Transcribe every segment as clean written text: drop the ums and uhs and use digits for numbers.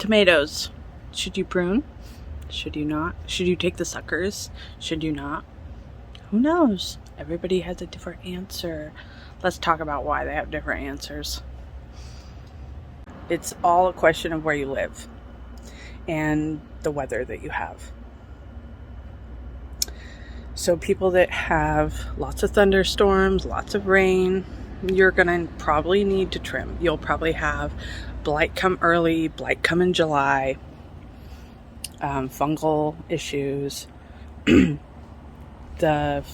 Tomatoes. Should you prune? Should you not? Should you take the suckers? Should you not? Who knows? Everybody has a different answer. Let's talk about why they have different answers. It's all a question of where you live and the weather that you have. So people that have lots of thunderstorms, lots of rain, you're going to probably need to trim. You'll probably have blight come early, blight come in July, fungal issues. The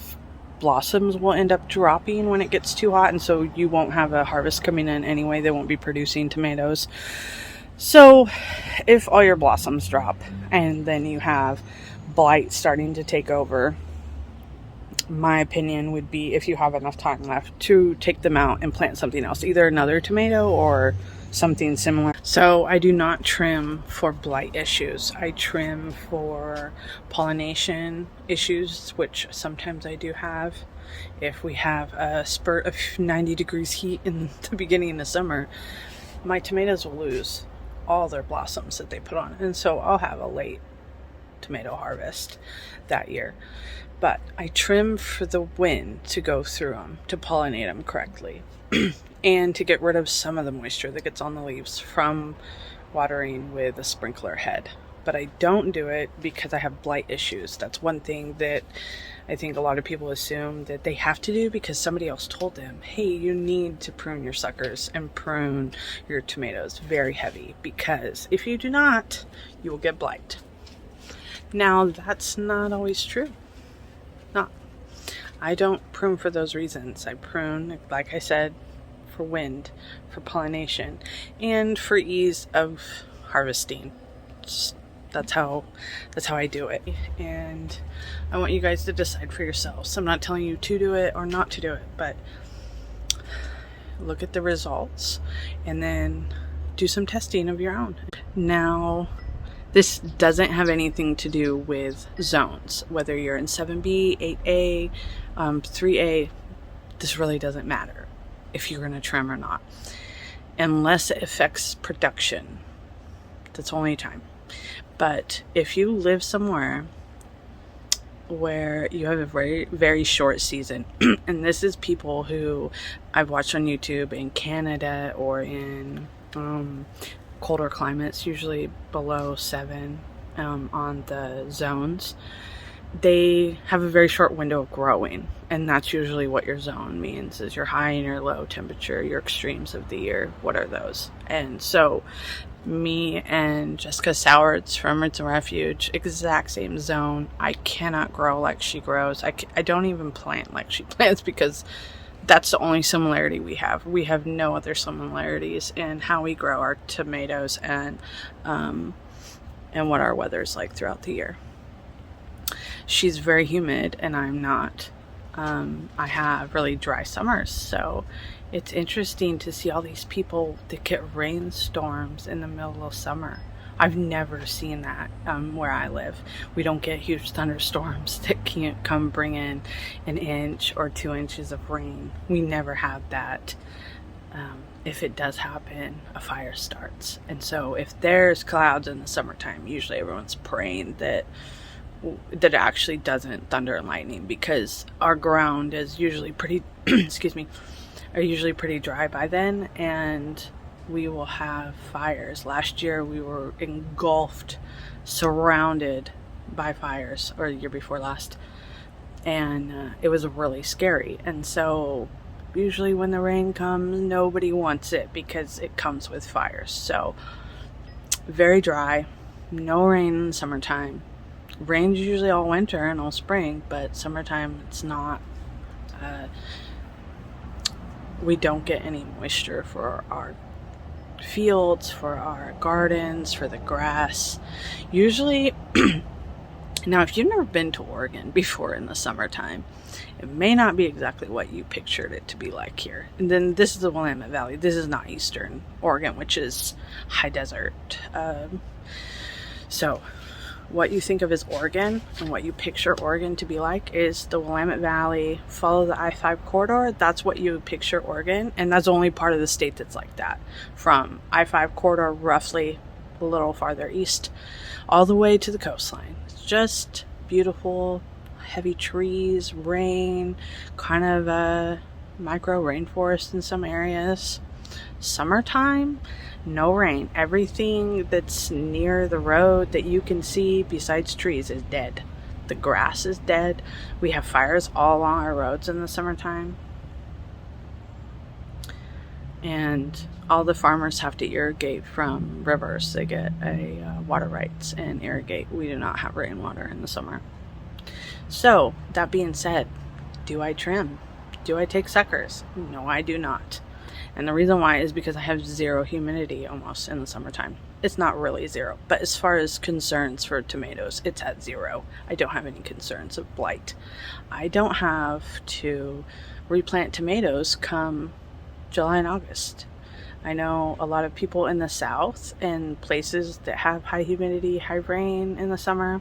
blossoms will end up dropping when it gets too hot, and so you won't have a harvest coming in anyway. They won't be producing tomatoes. So if all your blossoms drop and then you have blight starting to take over, my opinion would be, if you have enough time left, to take them out and plant something else, either another tomato or something similar. So I do not trim for blight issues. I trim for pollination issues, which sometimes I do have. If we have a spurt of 90 degrees heat in the beginning of summer, my tomatoes will lose all their blossoms that they put on, and so I'll have a late tomato harvest that year. But I trim for the wind to go through them, to pollinate them correctly, and to get rid of some of the moisture that gets on the leaves from watering with a sprinkler head. But I don't do it because I have blight issues. That's one thing that I think a lot of people assume that they have to do because somebody else told them, hey, you need to prune your suckers and prune your tomatoes very heavy, because if you do not, you will get blight. Now, that's not always true. I don't prune for those reasons. I prune, like I said, for wind, for pollination, and for ease of harvesting. That's how I do it. And I want you guys to decide for yourselves. I'm not telling you to do it or not to do it, but look at the results and then do some testing of your own. Now, this doesn't have anything to do with zones, whether you're in 7B, 8A, 3A. This really doesn't matter if you're going to trim or not, unless it affects production. That's only time. But if you live somewhere where you have a very, very short season, and this is people who I've watched on YouTube in Canada or in colder climates, usually below 7 on the zones, they have a very short window of growing, and that's usually what your zone means, is your high and your low temperature, your extremes of the year. What are those? And so me and Jessica Sowards from Roots and Refuge, exact same zone. I cannot grow like she grows. I don't even plant like she plants, because that's the only similarity we have. We have no other similarities in how we grow our tomatoes and what our weather's like throughout the year. She's very humid and I'm not. I have really dry summers, so it's interesting to see all these people that get rainstorms in the middle of summer. I've never seen that where I live. We don't get huge thunderstorms that can't come bring in 1 inch or 2 inches of rain. We never have that. If it does happen, a fire starts. And so if there's clouds in the summertime, usually everyone's praying that it actually doesn't thunder and lightning, because our ground is usually pretty are usually pretty dry by then, and we will have fires. Last year we were engulfed, surrounded by fires, or the year before last, and it was really scary. And so usually when the rain comes, nobody wants it because it comes with fires. So very dry, no rain in the summertime. Rain's usually all winter and all spring, but summertime it's not. We don't get any moisture for our fields, for our gardens, for the grass. Usually, now if you've never been to Oregon before in the summertime, it may not be exactly what you pictured it to be like here. And then this is the Willamette Valley. This is not eastern Oregon, which is high desert. So what you think of as Oregon and what you picture Oregon to be like is the Willamette Valley, follow the I-5 corridor. That's what you picture Oregon, and that's only part of the state that's like that. From I-5 corridor roughly a little farther east, all the way to the coastline. It's just beautiful, heavy trees, rain, kind of a micro rainforest in some areas. Summertime, no rain. Everything that's near the road that you can see besides trees is dead. The grass is dead. We have fires all along our roads in the summertime. And all the farmers have to irrigate from rivers. They get water rights and irrigate. We do not have rainwater in the summer. So, that being said, do I trim? Do I take suckers? No, I do not. And the reason why is because I have zero humidity almost in the summertime. It's not really zero, but as far as concerns for tomatoes, it's at zero. I don't have any concerns of blight. I don't have to replant tomatoes come July and August. I know a lot of people in the south and places that have high humidity, high rain in the summer,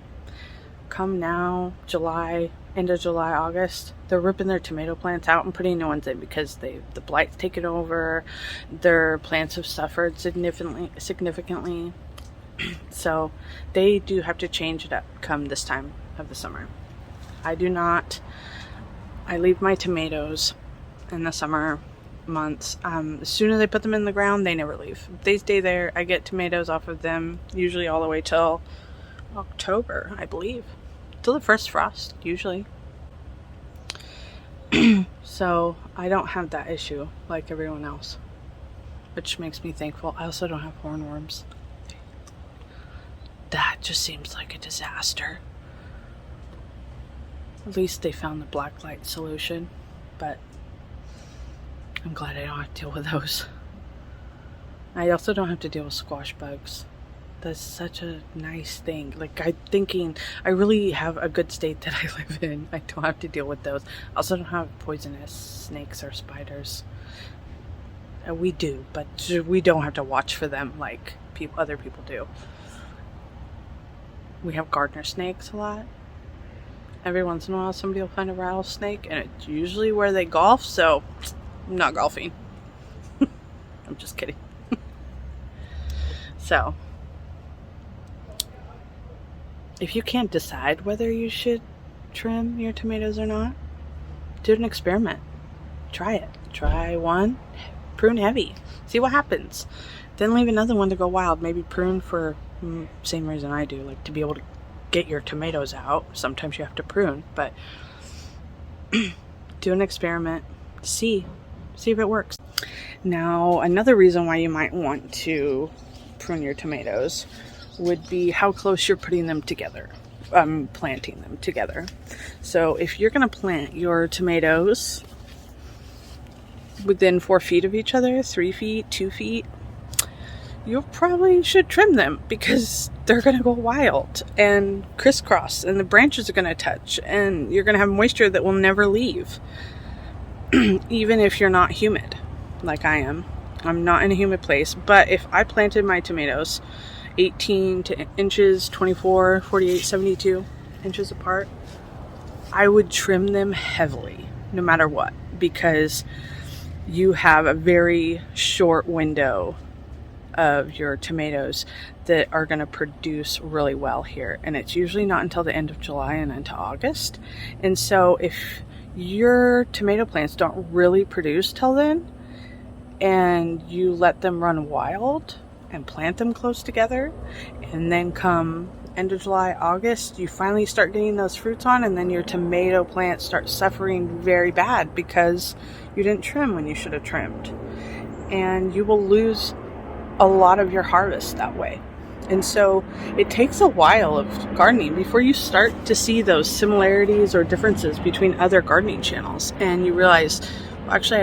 come now, July, end of July, August, they're ripping their tomato plants out and putting new ones in because the blight's taken over. Their plants have suffered significantly. So they do have to change it up come this time of the summer. I do not. I leave my tomatoes in the summer months. As soon as I put them in the ground, they never leave. They stay there. I get tomatoes off of them usually all the way till October, I believe. Till the first frost, usually. So I don't have that issue like everyone else, which makes me thankful. I also don't have hornworms. That just seems like a disaster. At least they found the blacklight solution, but I'm glad I don't have to deal with those. I also don't have to deal with squash bugs. That's such a nice thing. Like, I really have a good state that I live in. I don't have to deal with those. I also don't have poisonous snakes or spiders. We do, but we don't have to watch for them like other people do. We have gardener snakes a lot. Every once in a while somebody will find a rattlesnake, and it's usually where they golf, so I'm not golfing. I'm just kidding. So, if you can't decide whether you should trim your tomatoes or not, do an experiment. Try it. Try one, prune heavy. See what happens. Then leave another one to go wild. Maybe prune for same reason I do, like to be able to get your tomatoes out. Sometimes you have to prune, but do an experiment. See if it works. Now, another reason why you might want to prune your tomatoes would be how close you're putting them together, planting them together. So if you're going to plant your tomatoes within 4 feet of each other, 3 feet, 2 feet, you probably should trim them because they're going to go wild and crisscross, and the branches are going to touch, and you're going to have moisture that will never leave. Even if you're not humid like I am. I'm not in a humid place, but if I planted my tomatoes 18 inches, 24, 48, 72 inches apart, I would trim them heavily no matter what, because you have a very short window of your tomatoes that are going to produce really well here, and it's usually not until the end of July and into August. And so if your tomato plants don't really produce till then, and you let them run wild and plant them close together, and then come end of July, August, you finally start getting those fruits on, and then your tomato plants start suffering very bad because you didn't trim when you should have trimmed, and you will lose a lot of your harvest that way. And so it takes a while of gardening before you start to see those similarities or differences between other gardening channels, and you realize, well, actually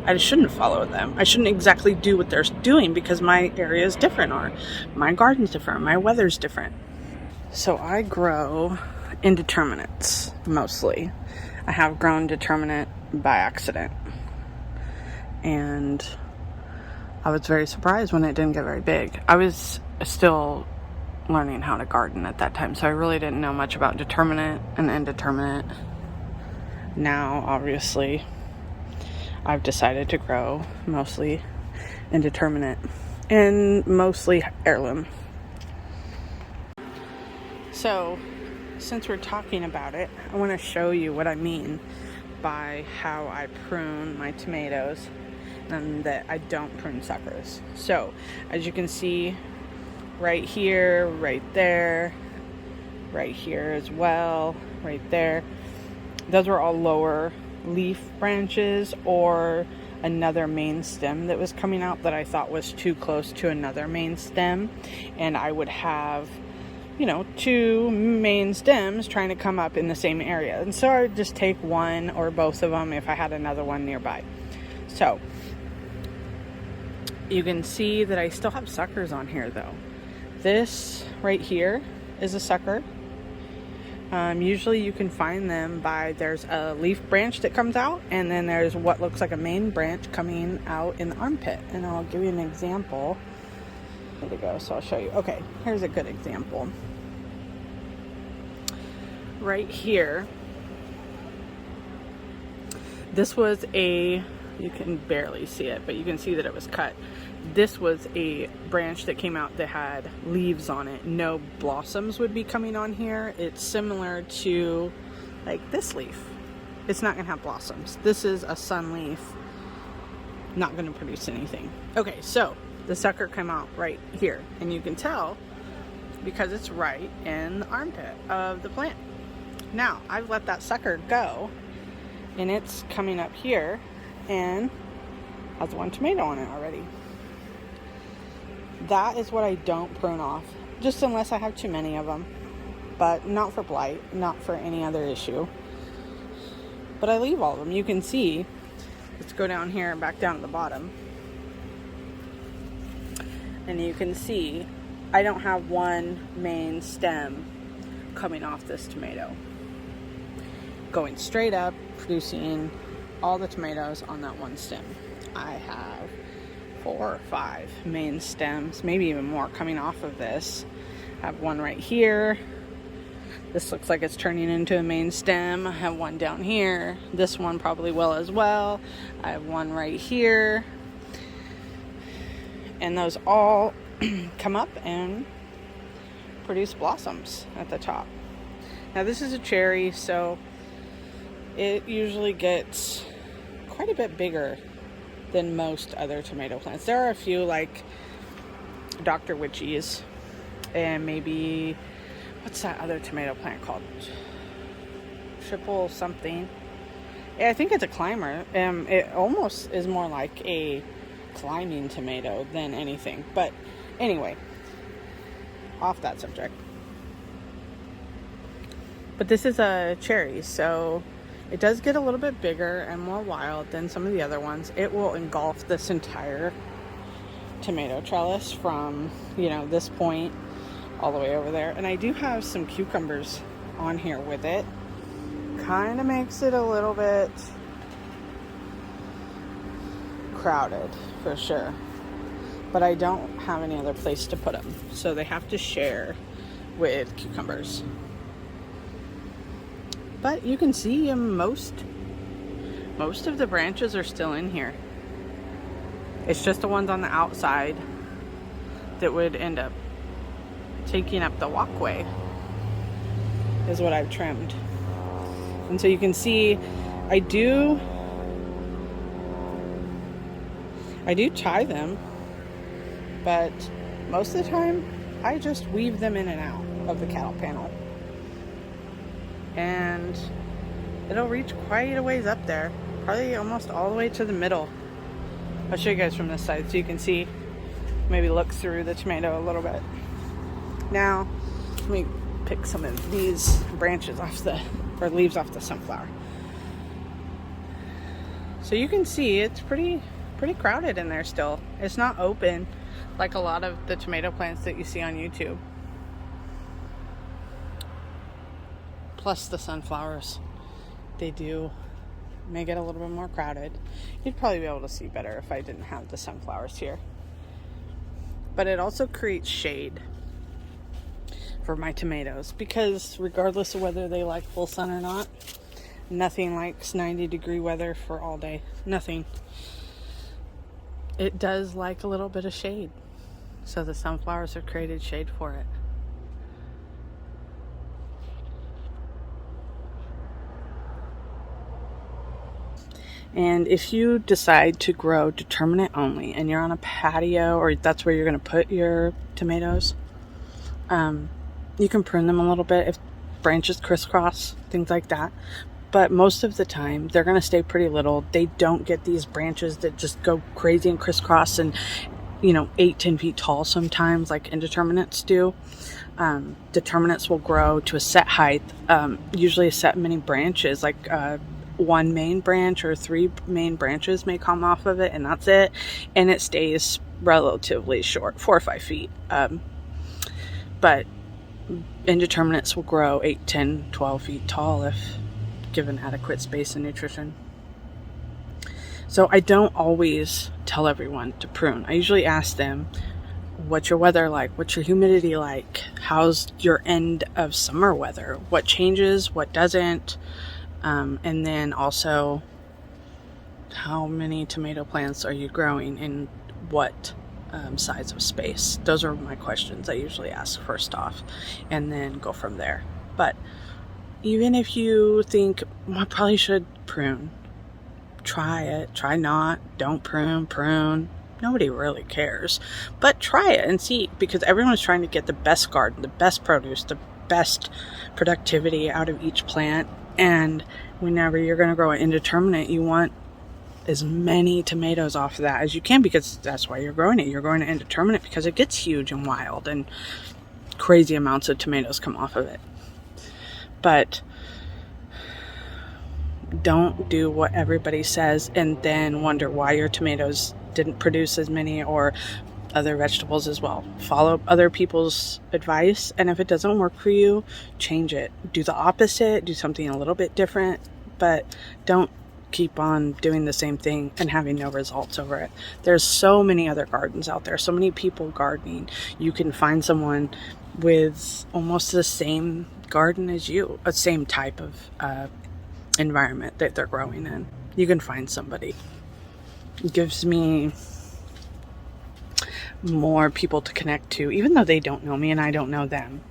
I shouldn't follow them. I shouldn't exactly do what they're doing because my area is different, or my garden's different, my weather's different. So I grow indeterminates mostly. I have grown determinate by accident, and I was very surprised when it didn't get very big. I was still learning how to garden at that time, so I really didn't know much about determinate and indeterminate. Now, obviously, I've decided to grow mostly indeterminate and mostly heirloom So since we're talking about it, I want to show you what I mean by how I prune my tomatoes and that I don't prune suckers. So as you can see right here, right there, right here as well, right there, those were all lower leaf branches or another main stem that was coming out that I thought was too close to another main stem, and I would have, you know, two main stems trying to come up in the same area, and so I would just take one or both of them if I had another one nearby. So you can see that I still have suckers on here though. This right here is a sucker. Usually you can find them by, there's a leaf branch that comes out, and then there's what looks like a main branch coming out in the armpit. And I'll give you an example. There we go, so I'll show you. Okay, here's a good example. Right here, this was a, you can barely see it, but you can see that it was cut. This was a branch that came out that had leaves on it. No blossoms would be coming on here. It's similar to like this leaf. It's not gonna have blossoms. This is a sun leaf, not gonna produce anything. Okay, so the sucker came out right here, and you can tell because it's right in the armpit of the plant. Now I've let that sucker go, and it's coming up here and has one tomato on it already. That is what I don't prune off, just unless I have too many of them, but not for blight, not for any other issue. But I leave all of them. You can see, let's go down here and back down to the bottom, and you can see I don't have one main stem coming off this tomato, going straight up, producing all the tomatoes on that one stem. I have 4 or 5 main stems, maybe even more, coming off of this. I have one right here. This looks like it's turning into a main stem. I have one down here. This one probably will as well. I have one right here. And those all come up and produce blossoms at the top. Now this is a cherry, so it usually gets quite a bit bigger than most other tomato plants. There are a few like Dr. Witchy's and maybe, what's that other tomato plant called? Triple something. Yeah, I think it's a climber. It almost is more like a climbing tomato than anything. But anyway, off that subject. But this is a cherry, so it does get a little bit bigger and more wild than some of the other ones. It will engulf this entire tomato trellis from, you know, this point all the way over there. And I do have some cucumbers on here with it. Kind of makes it a little bit crowded for sure. But I don't have any other place to put them, so they have to share with cucumbers. But you can see most of the branches are still in here. It's just the ones on the outside that would end up taking up the walkway is what I've trimmed. And so you can see I do tie them, but most of the time I just weave them in and out of the cattle panel. And it'll reach quite a ways up there, probably almost all the way to the middle. I'll show you guys from this side so you can see, maybe look through the tomato a little bit. Now let me pick some of these branches off or leaves off the sunflower. So you can see it's pretty crowded in there still. It's not open like a lot of the tomato plants that you see on YouTube. Plus the sunflowers, they do make it a little bit more crowded. You'd probably be able to see better if I didn't have the sunflowers here. But it also creates shade for my tomatoes, because regardless of whether they like full sun or not, nothing likes 90-degree weather for all day. Nothing. It does like a little bit of shade, so the sunflowers have created shade for it. And if you decide to grow determinate only and you're on a patio, or that's where you're going to put your tomatoes, you can prune them a little bit if branches crisscross, things like that. But most of the time, they're going to stay pretty little. They don't get these branches that just go crazy and crisscross and, 8-10 feet tall sometimes, like indeterminates do. Determinates will grow to a set height, usually a set many branches, like one main branch or 3 main branches may come off of it, and that's it. And it stays relatively short, 4 or 5 feet. But indeterminates will grow 8, 10, 12 feet tall if given adequate space and nutrition. So I don't always tell everyone to prune. I usually ask them, what's your weather like? What's your humidity like? How's your end of summer weather? What changes? What doesn't? And then also, how many tomato plants are you growing in what size of space? Those are my questions I usually ask first off, and then go from there. But even if you think, well, I probably should prune, try it. Try not. Don't prune. Nobody really cares. But try it and see, because everyone's trying to get the best garden, the best produce, the best productivity out of each plant. And whenever you're going to grow an indeterminate, you want as many tomatoes off of that as you can, because that's why you're growing it. You're growing an indeterminate because it gets huge and wild and crazy amounts of tomatoes come off of it. But don't do what everybody says and then wonder why your tomatoes didn't produce as many, or other vegetables as well. Follow other people's advice, and if it doesn't work for you, change it. Do the opposite, do something a little bit different, but don't keep on doing the same thing and having no results over it. There's so many other gardens out there, so many people gardening. You can find someone with almost the same garden as you, a same type of environment that they're growing in. You can find somebody. It gives me more people to connect to, even though they don't know me and I don't know them.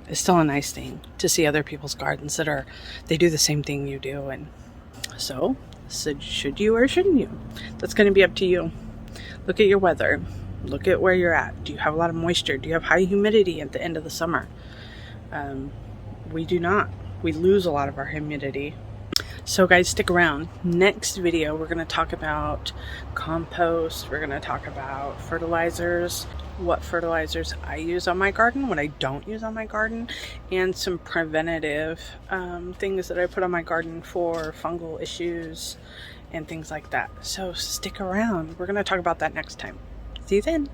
It's still a nice thing to see other people's gardens they do the same thing you do. And so should you or shouldn't you? That's going to be up to you. Look at your weather. Look at where you're at. Do you have a lot of moisture? Do you have high humidity at the end of the summer? We do not. We lose a lot of our humidity. So guys, stick around. Next video, we're going to talk about compost. We're going to talk about fertilizers, what fertilizers I use on my garden, what I don't use on my garden, and some preventative things that I put on my garden for fungal issues and things like that. So stick around. We're going to talk about that next time. See you then.